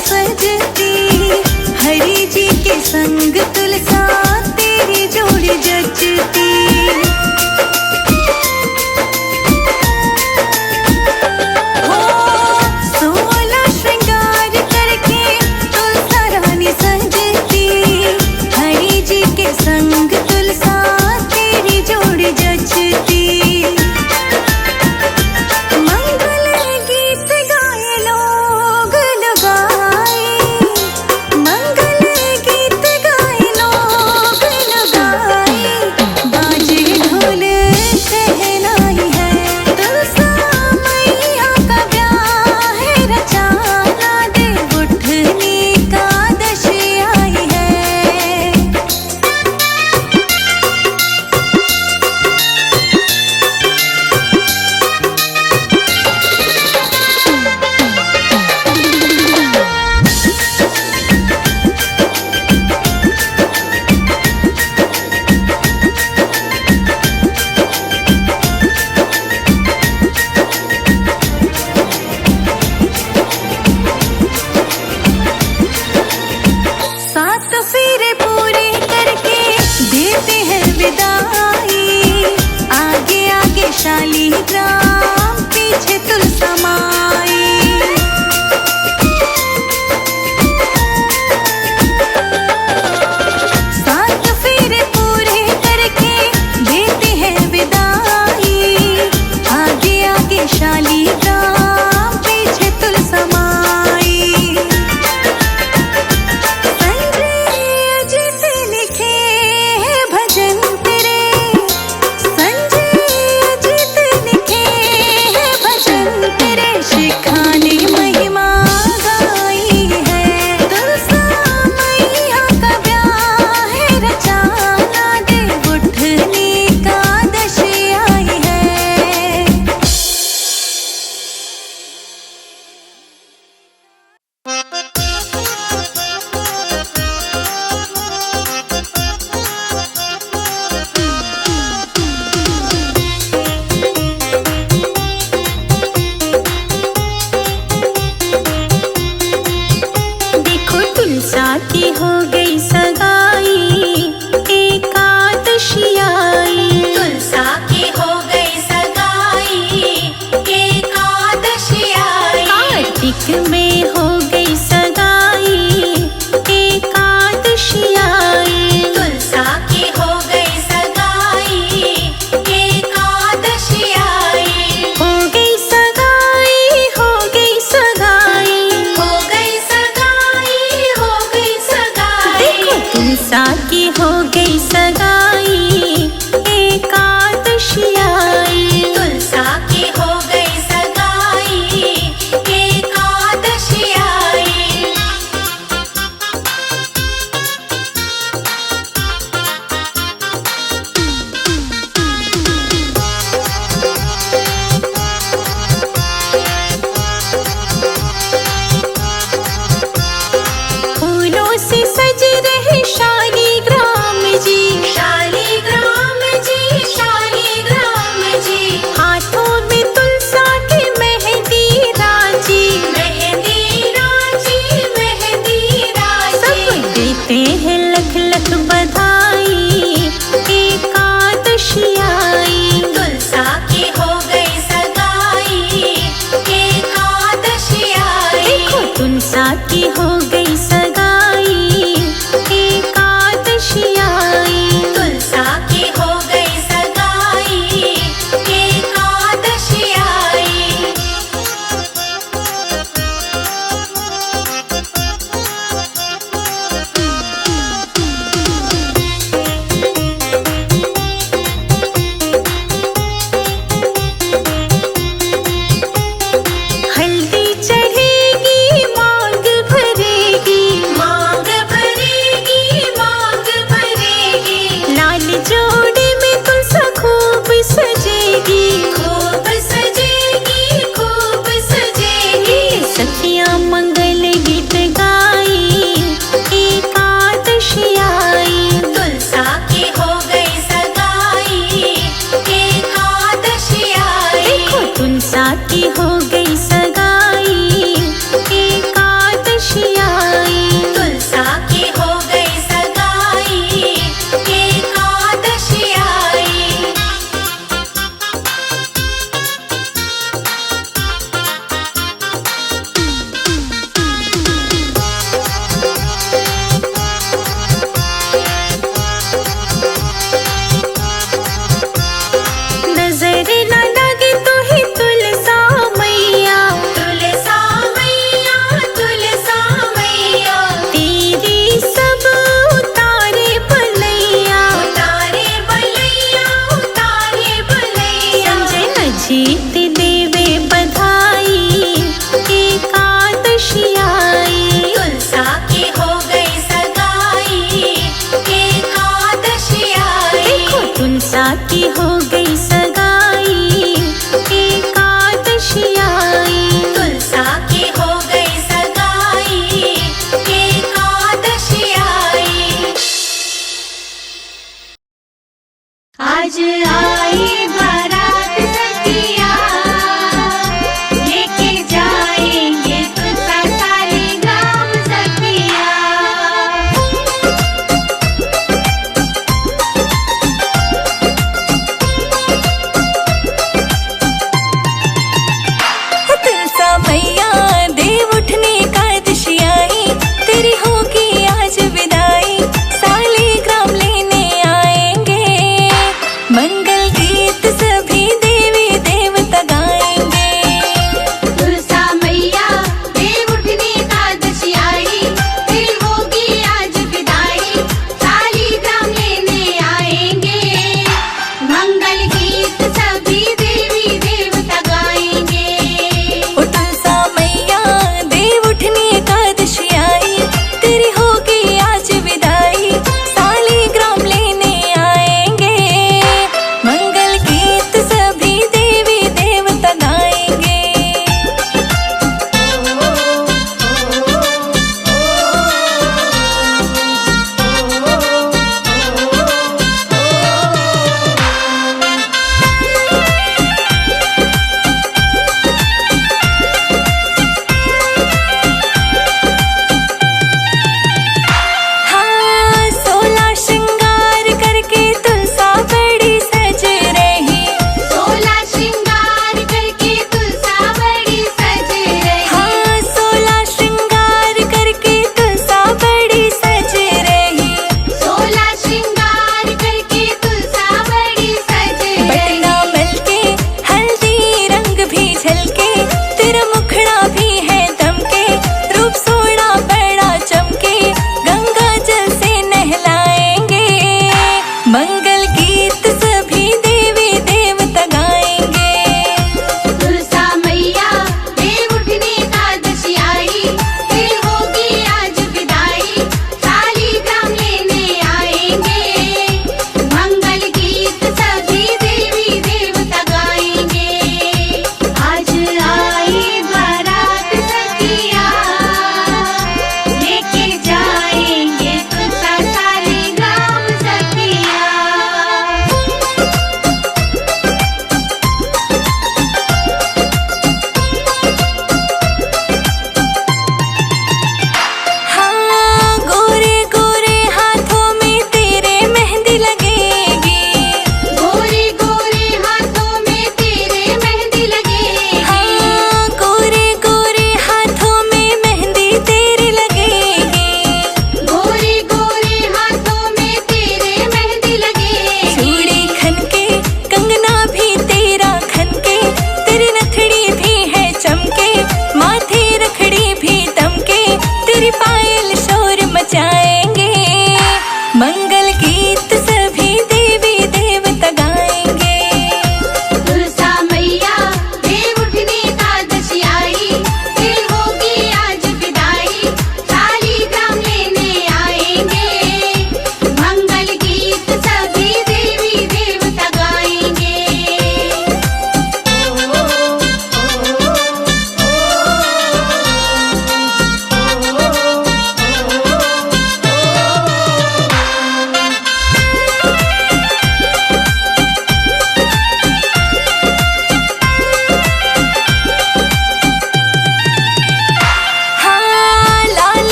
सजती, हरि जी के संग तुलसा तेरी जोड़ी जचती। हो 16 श्रृंगार करके तुलसा रानी सजती, हरि जी के संग तुलसा तेरी जोड़ी जचती। शालीग्राम पीछे तुलसा माई, सात फेरे पूरे करके देते हैं विदाई। आगे आगे शालीग्राम पीछे तुलसा माई। संजय अजित लिखे हैं भजन तेरे, शिखाने महिमा गाई है। तुलसा मैया का ब्याह है रचाना, दे उठने का दशे आई है। की हो गई सगाई, एकादशी आई। तुलसा की हो गई सगाई, एकादशी आई। कार्तिक में हो गई सगाई, एकादशी आई। तुलसा की हो गई सगाई, एकादशी आई। हो गई सगाई, हो गई सगाई, हो गई सगाई, हो गई सगाई। देखो तुलसा की हो गई सगाई, एकादशी आई। तुलसा की हो गई सगाई, एकादशी आई। फूलों से सज रहे शालीग्राम जी, शालीग्राम जी, शालीग्राम जी। हाथों में तुलसा की मेहंदी राजी, मेहंदी राजी, मेहंदी राजी। सब देते हैं लख लख बधाई, एकादशी आई। तुलसा की हो गई सगाई, एकादशी आई। देखो तुलसा की हो गई सगाई, एकादशी आई। तुलसा की हो गई सगाई, एकादशी आई। हल्दी चढ़ेगी मांग भरेगी,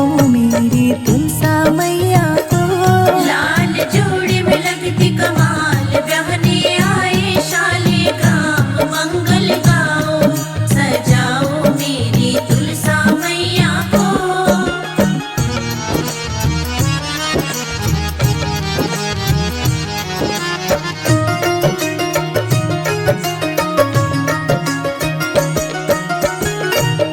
सजाओ मेरी तुलसा मैया को। लाल जोड़ी में लगती कमाल, बहने आए शालिग्राम मंगल गाओ, सजाओ मेरी तुलसा मैया को।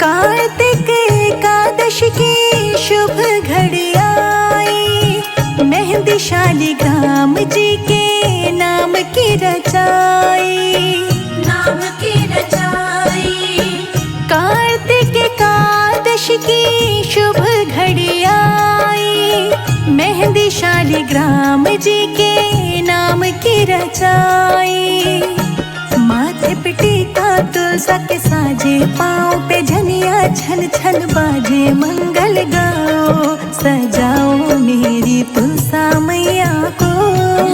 कार्तिक एकादशी की शुभ घड़ी आई, मेहंदी शालिग्राम जी के नाम की रचाई। नाम की रचाई, कार्तिक एकादशी की शुभ घड़ी आई, मेहंदी शालिग्राम जी के नाम की रचाई। माथे पे टीका तुलसा के साजे, पाँव पे झनिया छन छन बाजे, मंगल गाओ सजाओ मेरी तुलसा मैया को।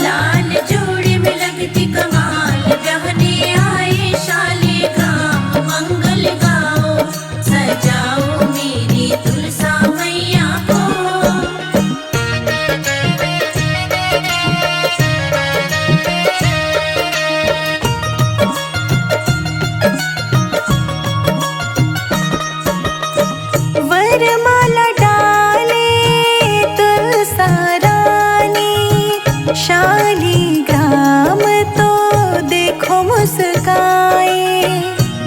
लाल जोड़ी में लगती कमाल, बहने आए शालिग्राम मंगल गाओ, सजाओ मेरी तुलसा मैया को। वरमाला डाले तुलसा रानी, शालिग्राम तो देखो मुस्काए।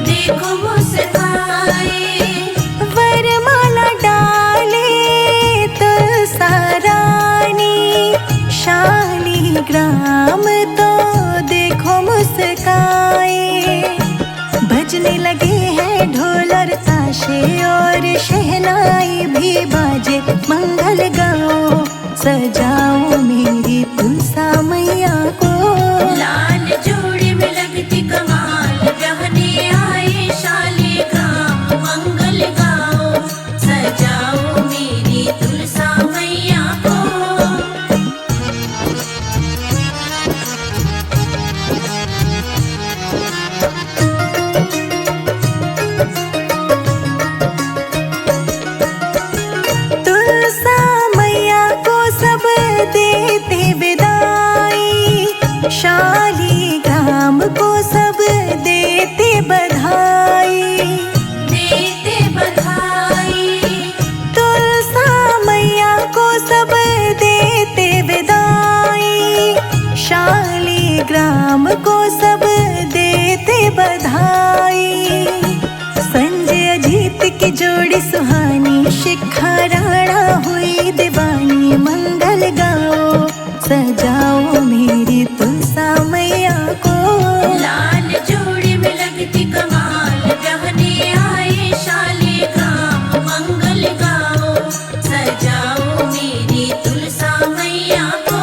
देखो मुस्काए, वरमाला डाले तुलसा रानी, शालिग्राम तो देखो मुस्काए। बजने लगे हैं ढोल और ताशे और शहनाई भी बाजे, मंगल गाओ सजाओ मेरी तुलसा मैया को। लाल जोड़ी में लगती कमाल, बहने आए शालिग्राम मंगल गाओ, सजाओ मेरी तुलसा मैया को। तुलसा मैया को सब देते विदाई, शालिग्राम को सब देते बधाई। देते बधाई, तुलसा मैया को सब देते विदाई, शालिग्राम को सब देते बधाई। संजय अजीत की जोड़ी सुहानी, शिखा राणा हुई दीवानी, मंगल गाओ सजाओ मेरी तुलसा मैया को। लाल जोड़ी में लगती कमाल, बहने आए शालिग्राम मंगल गाओ, सजाओ मेरी तुलसा मैया को।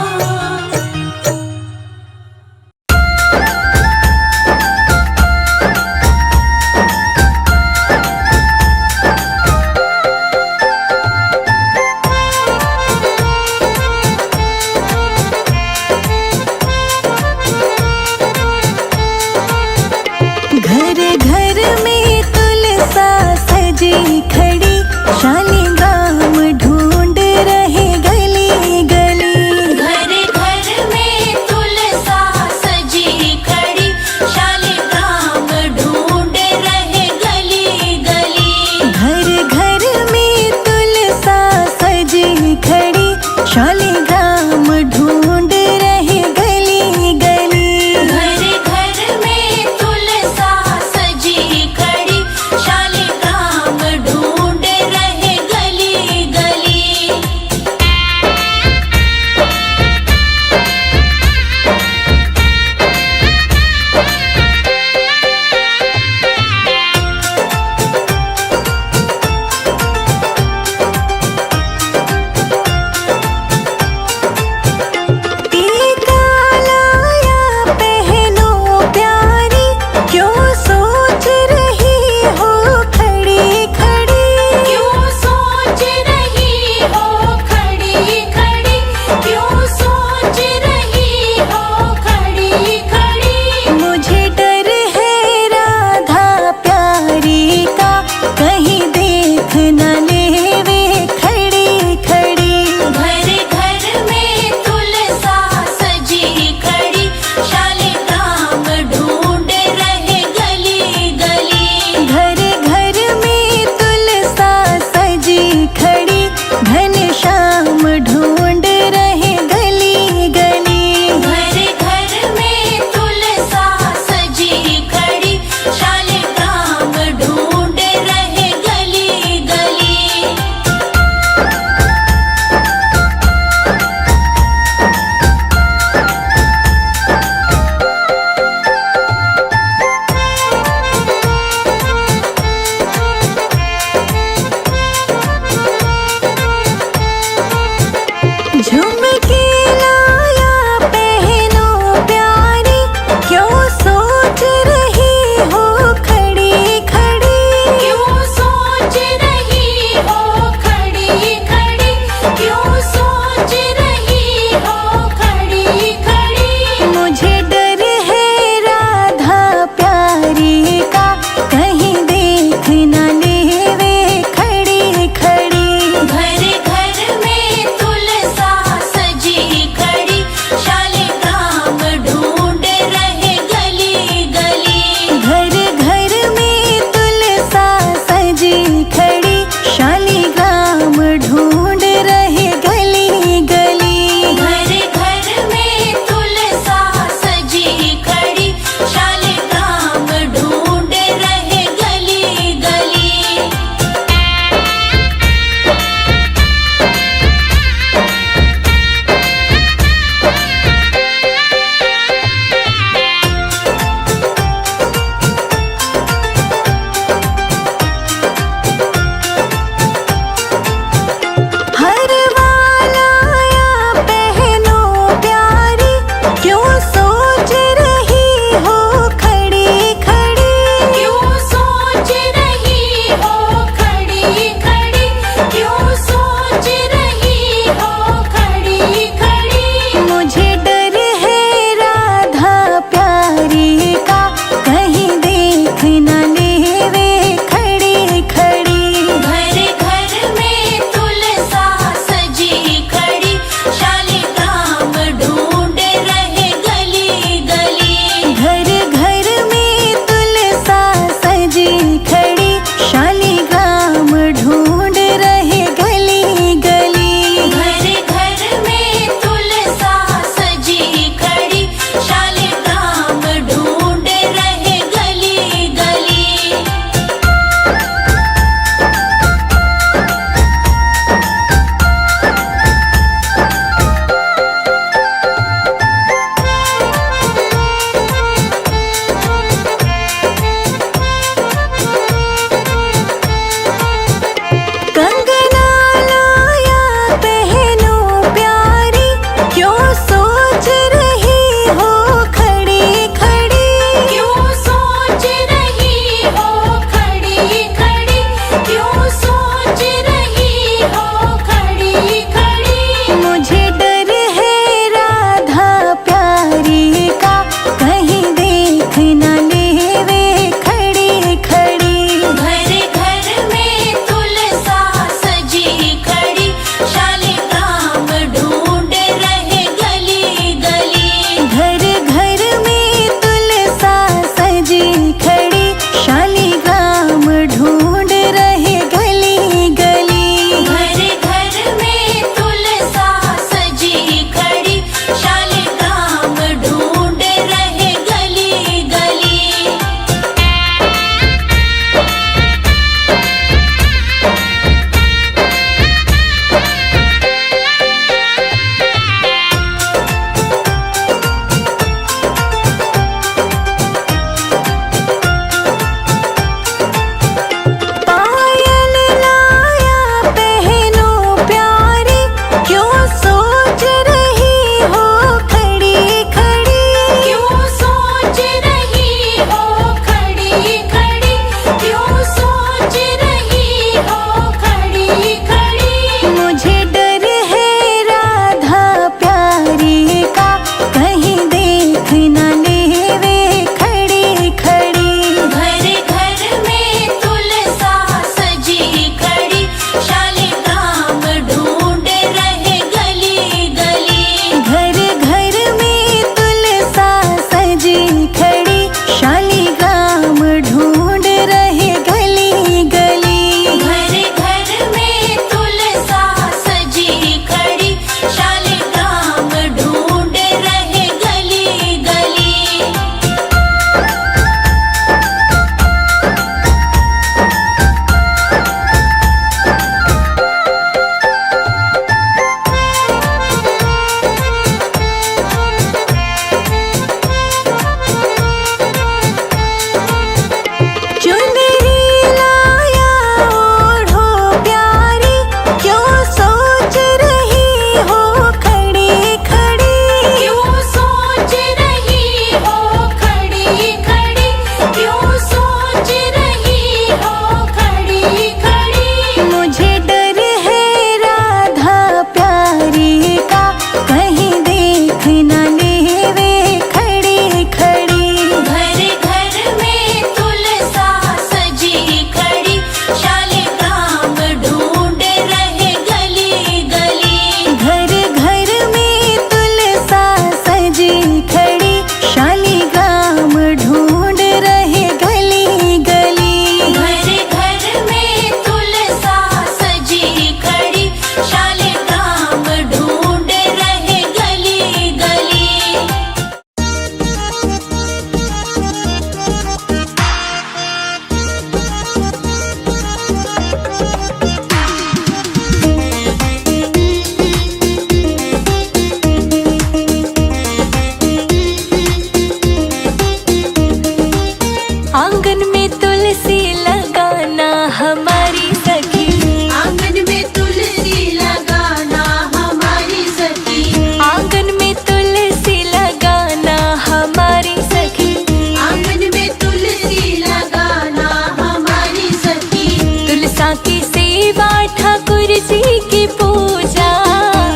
की पूजा,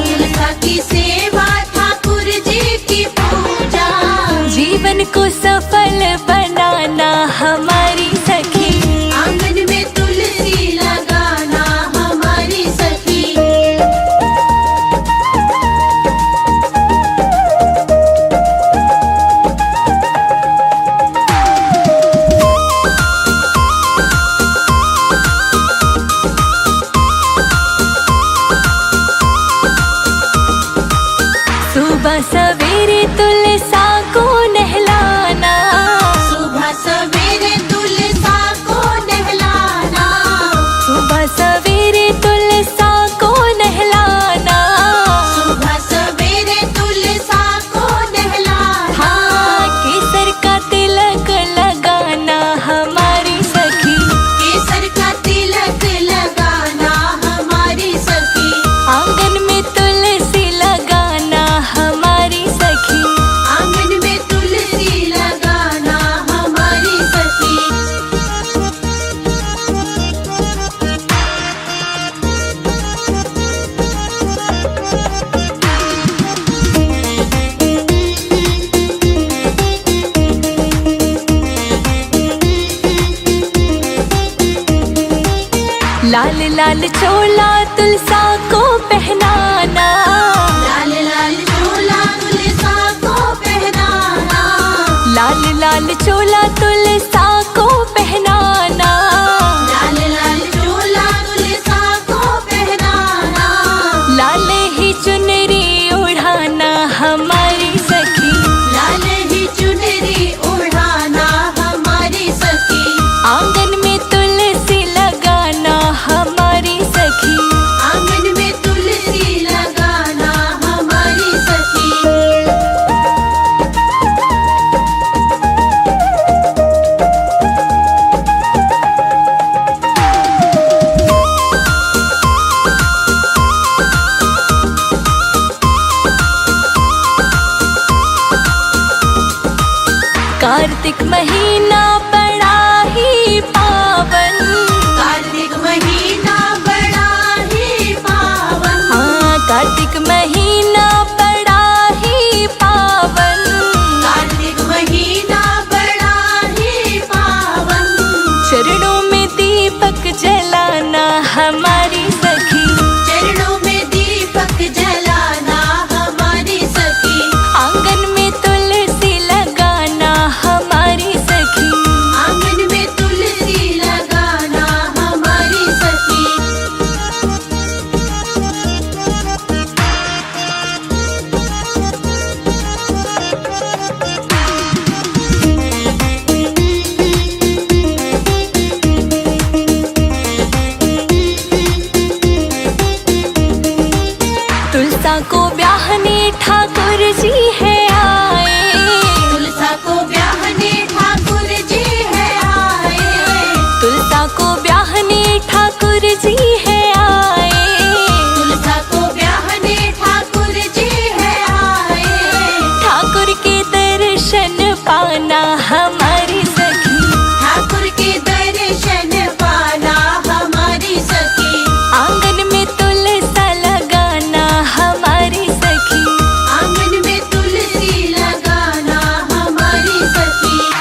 तुलसा की सेवा ठाकुर जी की पूजा। जीवन को सफल बनाना हमारी सखी, आंगन में तुलसी लगाना हमारी सखी। सुबह सवेरे तुलसा को नहलाना, सुबह सवेरे तुलसा को नहलाना, सुबह सवेरे तुलसा को नहलाना, सुबह सवेरे तुलसा को नहलाना। हाँ केसर का तिलक लगाना हमारी सखी, केसर का तिलक लगाना हमारी सखी। आंगन में तुलसी लगाना हमारी सखी, आंगन में तुलसी लगाना हमारी सखी। लाल लाल चोला तुलसा को पहनाना, लाल लाल चोला तुलसा को पहनाना, लाल लाल चोला तुलसा को पहनाना, लाल लाल चोला तुलसा को पहनाना। लाल ही चुनरी उड़ाना हमारी सखी, लाल ही चुनरी उड़ाना हमारी सखी। आंगन में तुलसी लगाना हमारी सखी, आंगन में तुलसी लगाना हमारी सखी। कार्तिक महीना बड़ा ही पावन, कार्तिक महीना बड़ा ही पावन, हाँ कार्तिक महीना बड़ा ही पावन, कार्तिक महीना बड़ा ही पावन। चरणों में दीपक जलाना हमारी सखी, चरणों में दीपक जलाना हमारी सखी। आंगन में तुलसी लगाना हमारी सखी, आंगन में तुलसी लगाना हमारी सखी। तुलसा को ब्याहने ठाकुर जी है